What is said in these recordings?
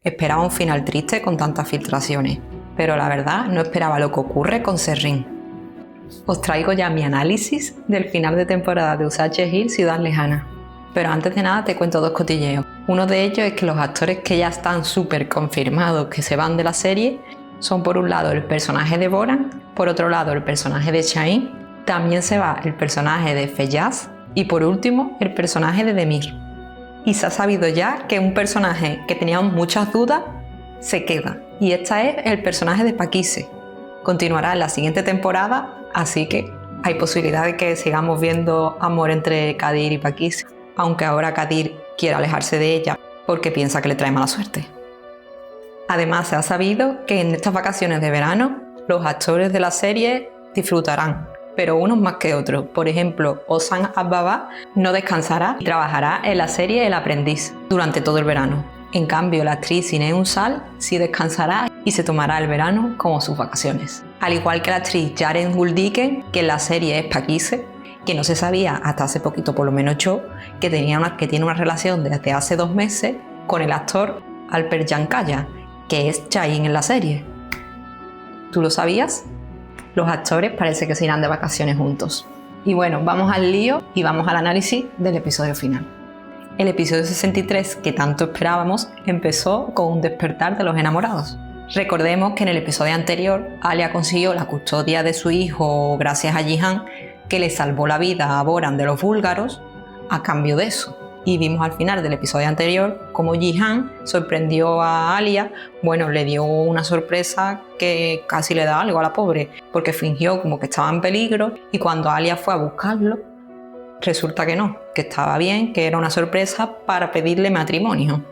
Esperaba un final triste con tantas filtraciones, pero la verdad no esperaba lo que ocurre con Serrín. Os traigo ya mi análisis del final de temporada de USH Hill Ciudad Lejana. Pero antes de nada te cuento dos cotilleos. Uno de ellos es que los actores que ya están súper confirmados que se van de la serie son por un lado el personaje de Boran, por otro lado el personaje de Shaheen, también se va el personaje de Feyyaz y por último el personaje de Demir. Y se ha sabido ya que un personaje que teníamos muchas dudas se queda, y este es el personaje de Pakise. Continuará en la siguiente temporada, así que hay posibilidad de que sigamos viendo amor entre Kadir y Pakise, aunque ahora Kadir quiere alejarse de ella porque piensa que le trae mala suerte. Además, se ha sabido que en estas vacaciones de verano los actores de la serie disfrutarán, pero unos más que otros. Por ejemplo, Ozan Ababa no descansará y trabajará en la serie El Aprendiz durante todo el verano. En cambio, la actriz Sineh Unsal sí descansará y se tomará el verano como sus vacaciones. Al igual que la actriz Yaren Guldiken, que en la serie es Pakise, que no se sabía hasta hace poquito, por lo menos yo, que tiene una relación desde hace 2 meses con el actor Alper Yankaya, que es Shaheen en la serie. ¿Tú lo sabías? Los actores parece que se irán de vacaciones juntos. Y bueno, vamos al lío y vamos al análisis del episodio final. El episodio 63, que tanto esperábamos, empezó con un despertar de los enamorados. Recordemos que en el episodio anterior, Alia consiguió la custodia de su hijo gracias a Jihan, que le salvó la vida a Boran de los búlgaros a cambio de eso. Y vimos al final del episodio anterior cómo Jihan sorprendió a Alia, le dio una sorpresa que casi le da algo a la pobre, porque fingió como que estaba en peligro y cuando Alia fue a buscarlo, resulta que no, que estaba bien, que era una sorpresa para pedirle matrimonio.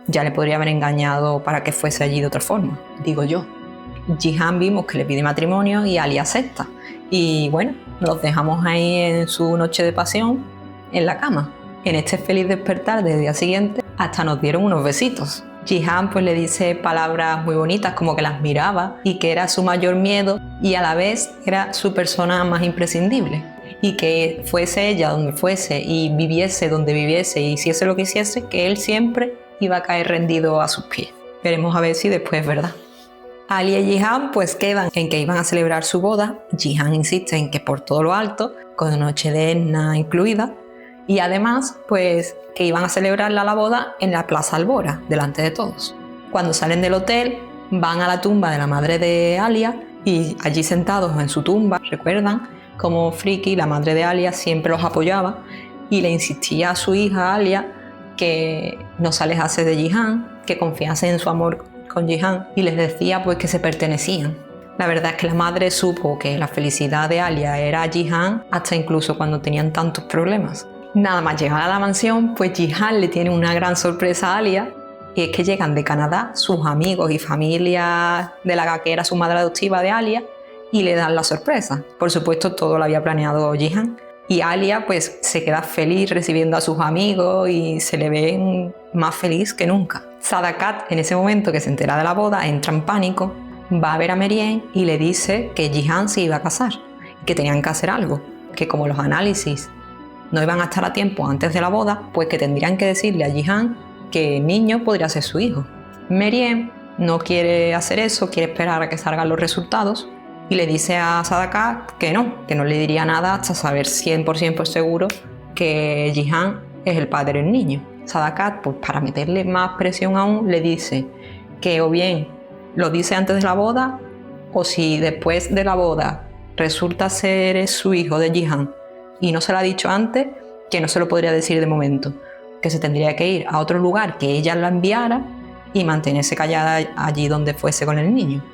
Ya le podría haber engañado para que fuese allí de otra forma, digo yo. Jihan vimos que le pide matrimonio y Alia acepta. Y bueno, los dejamos ahí en su noche de pasión, en la cama. En este feliz despertar del día siguiente hasta nos dieron unos besitos. Jihan le dice palabras muy bonitas como que las miraba y que era su mayor miedo y a la vez era su persona más imprescindible. Y que fuese ella donde fuese y viviese donde viviese y hiciese lo que hiciese, que él siempre iba a caer rendido a sus pies. Veremos a ver si después es verdad. Alia y Jihan quedan en que iban a celebrar su boda. Jihan insiste en que por todo lo alto, con noche de Edna incluida, y además que iban a celebrar la boda en la Plaza Albora, delante de todos. Cuando salen del hotel, van a la tumba de la madre de Alia y allí sentados en su tumba, recuerdan cómo Friki, la madre de Alia, siempre los apoyaba y le insistía a su hija Alia que no se alejase de Jihan, que confiase en su amor con Jihan y les decía que se pertenecían. La verdad es que la madre supo que la felicidad de Alia era Jihan hasta incluso cuando tenían tantos problemas. Nada más llegar a la mansión, Jihan le tiene una gran sorpresa a Alia y es que llegan de Canadá sus amigos y familia de la que era su madre adoptiva de Alia y le dan la sorpresa. Por supuesto todo lo había planeado Jihan y Alia se queda feliz recibiendo a sus amigos y se le ve más feliz que nunca. Sadakat, en ese momento que se entera de la boda, entra en pánico, va a ver a Meriem y le dice que Jihan se iba a casar y que tenían que hacer algo, que como los análisis no iban a estar a tiempo antes de la boda, que tendrían que decirle a Jihan que el niño podría ser su hijo. Meriem no quiere hacer eso, quiere esperar a que salgan los resultados y le dice a Sadakat que no le diría nada hasta saber 100% seguro que Jihan es el padre del niño. Sadakat, para meterle más presión aún, le dice que o bien lo dice antes de la boda o si después de la boda resulta ser su hijo de Jihan y no se lo ha dicho antes, que no se lo podría decir de momento, que se tendría que ir a otro lugar que ella la enviara y mantenerse callada allí donde fuese con el niño.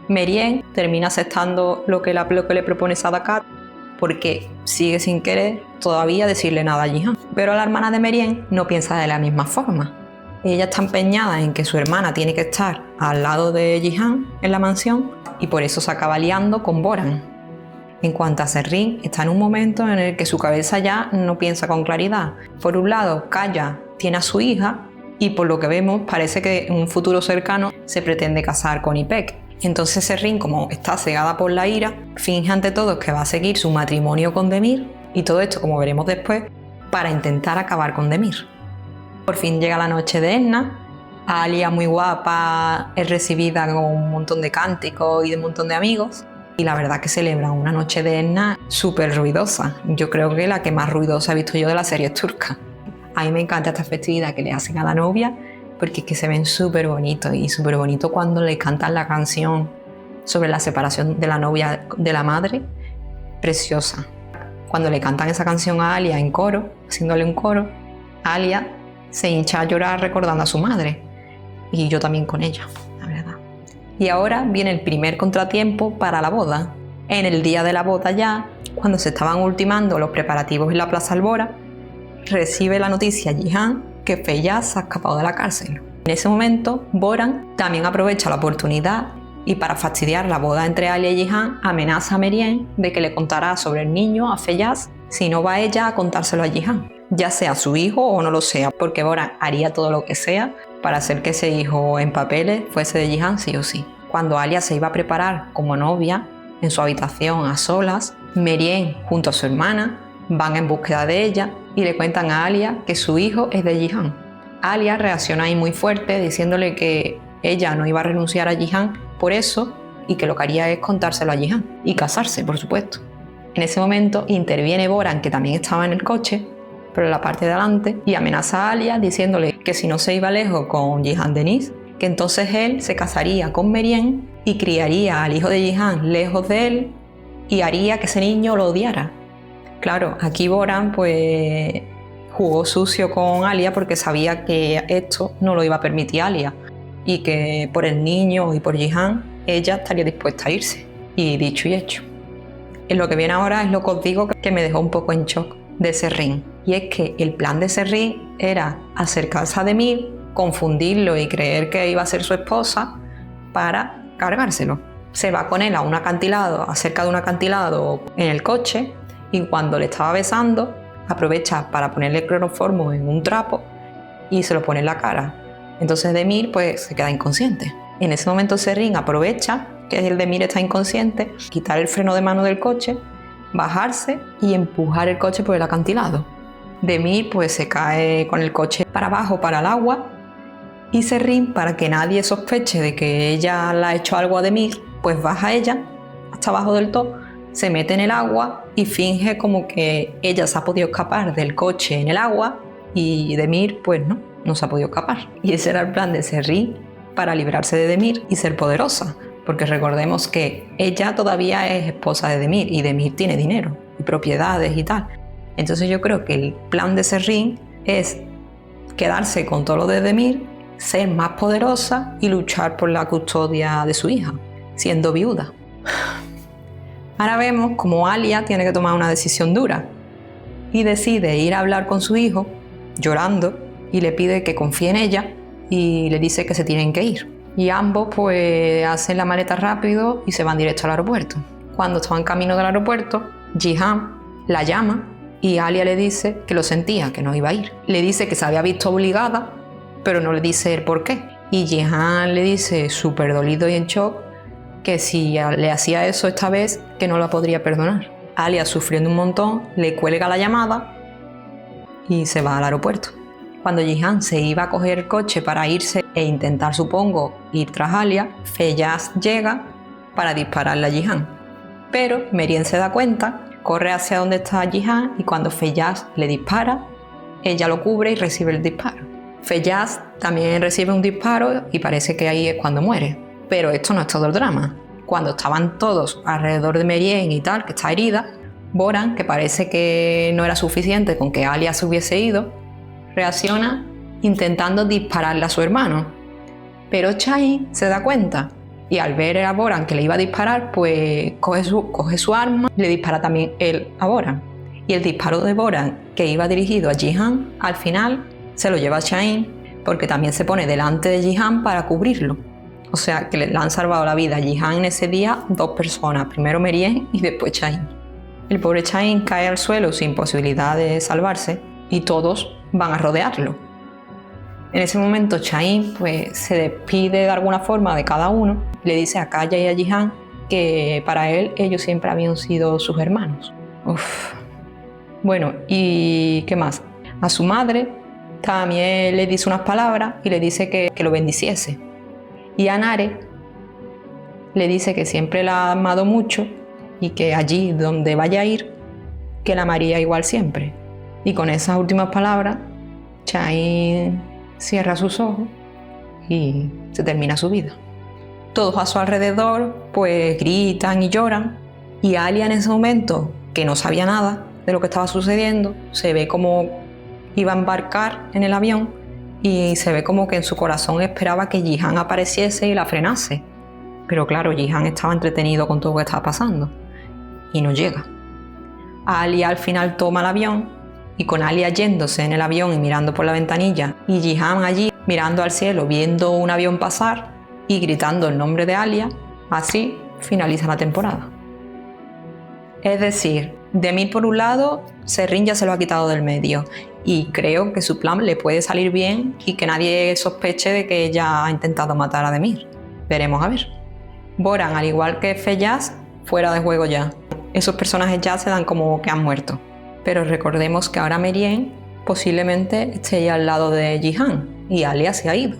Meriem termina aceptando lo que le propone Sadakat porque sigue sin querer todavía decirle nada a Jihan. Pero la hermana de Meriem no piensa de la misma forma. Ella está empeñada en que su hermana tiene que estar al lado de Jihan en la mansión y por eso se acaba liando con Boran. En cuanto a Serrín, está en un momento en el que su cabeza ya no piensa con claridad. Por un lado, Kaya tiene a su hija y por lo que vemos parece que en un futuro cercano se pretende casar con Ipek. Entonces Serrín, como está cegada por la ira, finge ante todos que va a seguir su matrimonio con Demir y todo esto, como veremos después, para intentar acabar con Demir. Por fin llega la noche de Edna Alia, muy guapa, es recibida con un montón de cánticos y de un montón de amigos. Y la verdad que celebra una noche de Etna súper ruidosa. Yo creo que la que más ruidosa he visto yo de las series turcas. A mí me encanta esta festividad que le hacen a la novia porque es que se ven súper bonitos y súper bonito cuando le cantan la canción sobre la separación de la novia de la madre. Preciosa. Cuando le cantan esa canción a Alia en coro, haciéndole un coro, Alia se hincha a llorar recordando a su madre. Y yo también con ella, la verdad. Y ahora viene el primer contratiempo para la boda. En el día de la boda ya, cuando se estaban ultimando los preparativos en la Plaza Albora, recibe la noticia Jihan que Feyyaz se ha escapado de la cárcel. En ese momento, Boran también aprovecha la oportunidad y para fastidiar la boda entre Alia y Jihan, amenaza a Meryem de que le contará sobre el niño a Feyyaz si no va ella a contárselo a Jihan, ya sea su hijo o no lo sea, porque Boran haría todo lo que sea para hacer que ese hijo en papeles fuese de Jihan sí o sí. Cuando Alia se iba a preparar como novia, en su habitación a solas, Meryem junto a su hermana van en búsqueda de ella y le cuentan a Alia que su hijo es de Jihan. Alia reacciona ahí muy fuerte diciéndole que ella no iba a renunciar a Jihan por eso y que lo que haría es contárselo a Jihan y casarse, por supuesto. En ese momento interviene Boran, que también estaba en el coche, pero en la parte de adelante, y amenaza a Alia diciéndole que si no se iba lejos con Jihan Deniz, que entonces él se casaría con Meryem y criaría al hijo de Jihan lejos de él y haría que ese niño lo odiara. Claro, aquí Boran pues jugó sucio con Alia porque sabía que esto no lo iba a permitir Alia y que por el niño y por Jihan ella estaría dispuesta a irse. Y dicho y hecho. En lo que viene ahora es lo que os digo que me dejó un poco en shock de Serrín. Y es que el plan de Serrín era acercarse a Demir, confundirlo y creer que iba a ser su esposa para cargárselo. Se va con él a un acantilado, acerca de un acantilado en el coche, y cuando le estaba besando, aprovecha para ponerle cloroformo en un trapo y se lo pone en la cara. Entonces Demir pues se queda inconsciente. En ese momento Serrín aprovecha que el Demir está inconsciente, quitar el freno de mano del coche, bajarse y empujar el coche por el acantilado. Demir pues se cae con el coche para abajo, para el agua, y Serrín, para que nadie sospeche de que ella le ha hecho algo a Demir, pues baja ella hasta abajo del todo, se mete en el agua y finge como que ella se ha podido escapar del coche en el agua y Demir pues no se ha podido escapar. Y ese era el plan de Serrín para librarse de Demir y ser poderosa, porque recordemos que ella todavía es esposa de Demir y Demir tiene dinero y propiedades y tal. Entonces yo creo que el plan de Serrín es quedarse con todo lo de Demir, ser más poderosa y luchar por la custodia de su hija, siendo viuda. Ahora vemos cómo Alia tiene que tomar una decisión dura y decide ir a hablar con su hijo, llorando, y le pide que confíe en ella y le dice que se tienen que ir. Y ambos pues hacen la maleta rápido y se van directo al aeropuerto. Cuando estaban en camino del aeropuerto, Jihan la llama y Alia le dice que lo sentía, que no iba a ir. Le dice que se había visto obligada, pero no le dice el por qué. Y Jihan le dice, súper dolido y en shock, que si le hacía eso esta vez, que no la podría perdonar. Alia, sufriendo un montón, le cuelga la llamada y se va al aeropuerto. Cuando Jihan se iba a coger el coche para irse e intentar, supongo, ir tras Alia, Feyyaz llega para dispararle a Jihan. Pero Meryem se da cuenta, corre hacia donde está Jihan y cuando Feyyaz le dispara, ella lo cubre y recibe el disparo. Feyyaz también recibe un disparo y parece que ahí es cuando muere. Pero esto no es todo el drama. Cuando estaban todos alrededor de Meryem y tal, que está herida, Boran, que parece que no era suficiente con que Alia se hubiese ido, reacciona intentando dispararle a su hermano. Pero Shahin se da cuenta y al ver a Boran que le iba a disparar, pues coge su arma y le dispara también él a Boran. Y el disparo de Boran, que iba dirigido a Jihan, al final se lo lleva a Shahin porque también se pone delante de Jihan para cubrirlo. O sea, que le han salvado la vida a Jihan en ese día dos personas, primero Meryem y después Shahin. El pobre Shahin cae al suelo sin posibilidad de salvarse y todos van a rodearlo. En ese momento Shahin pues, se despide de alguna forma de cada uno, le dice a Kaya y a Jihan que para él ellos siempre habían sido sus hermanos. Uf. Bueno, ¿y qué más? A su madre También le dice unas palabras y le dice que lo bendiciese. Y a Nare le dice que siempre la ha amado mucho y que allí donde vaya a ir, que la amaría igual siempre. Y con esas últimas palabras, Chain cierra sus ojos y se termina su vida. Todos a su alrededor pues gritan y lloran, y Alia en ese momento, que no sabía nada de lo que estaba sucediendo, se ve como iba a embarcar en el avión y se ve como que en su corazón esperaba que Jihan apareciese y la frenase. Pero claro, Jihan estaba entretenido con todo lo que estaba pasando y no llega. Alia al final toma el avión, y con Alia yéndose en el avión y mirando por la ventanilla, y Jihan allí mirando al cielo viendo un avión pasar y gritando el nombre de Alia, así finaliza la temporada. Es decir, Demir por un lado, Serrín ya se lo ha quitado del medio y creo que su plan le puede salir bien y que nadie sospeche de que ella ha intentado matar a Demir. Veremos a ver. Boran, al igual que Feyyaz, fuera de juego ya. Esos personajes ya se dan como que han muerto. Pero recordemos que ahora Meereen posiblemente esté ya al lado de Jihan y Alia se ha ido.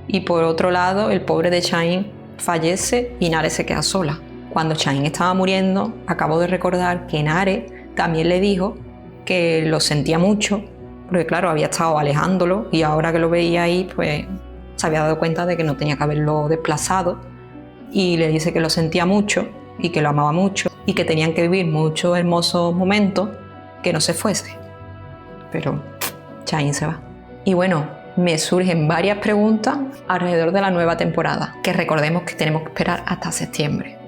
Y por otro lado, el pobre de Chain fallece y Nare se queda sola. Cuando Chain estaba muriendo, acabo de recordar que Nare también le dijo que lo sentía mucho, porque claro, había estado alejándolo y ahora que lo veía ahí, pues se había dado cuenta de que no tenía que haberlo desplazado, y le dice que lo sentía mucho y que lo amaba mucho y que tenían que vivir muchos hermosos momentos, que no se fuese. Pero Chain se va. Y bueno, me surgen varias preguntas alrededor de la nueva temporada, que recordemos que tenemos que esperar hasta septiembre.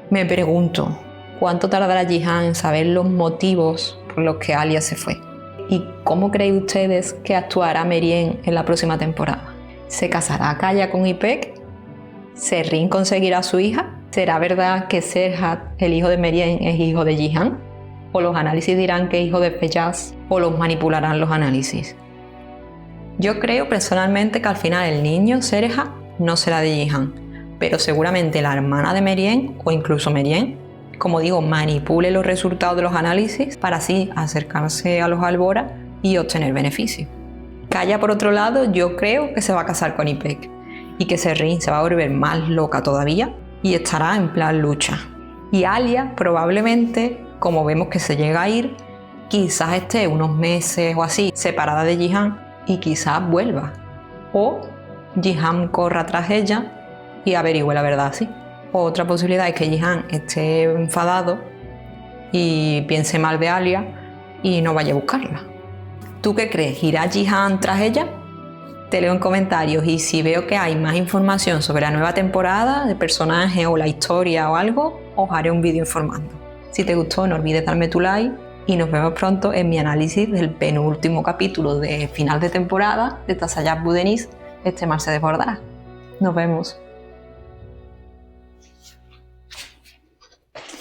Me pregunto, ¿cuánto tardará Jihan en saber los motivos por los que Alia se fue? ¿Y cómo creen ustedes que actuará Meereen en la próxima temporada? ¿Se casará Kaya con Ipek? ¿Serrín conseguirá a su hija? ¿Será verdad que Serhat, el hijo de Meereen, es hijo de Jihan? ¿O los análisis dirán que es hijo de Feyyaz? ¿O los manipularán los análisis? Yo creo personalmente que al final el niño, Serhat, no será de Jihan, pero seguramente la hermana de Meereen, o incluso Meereen, como digo, manipule los resultados de los análisis para así acercarse a los Albora y obtener beneficios. Kaya, por otro lado, yo creo que se va a casar con Ipek y que Serrín se va a volver más loca todavía y estará en plan lucha. Y Alia probablemente, como vemos que se llega a ir, quizás esté unos meses o así separada de Jihan y quizás vuelva. O Jihan corra tras ella y averigüe la verdad así. Otra posibilidad es que Jihan esté enfadado y piense mal de Alia y no vaya a buscarla. ¿Tú qué crees? ¿Irá Jihan tras ella? Te leo en comentarios, y si veo que hay más información sobre la nueva temporada, de personajes o la historia o algo, os haré un vídeo informando. Si te gustó, no olvides darme tu like y nos vemos pronto en mi análisis del penúltimo capítulo de final de temporada de Tasayab Budeniz, Este mar se desbordará. Nos vemos.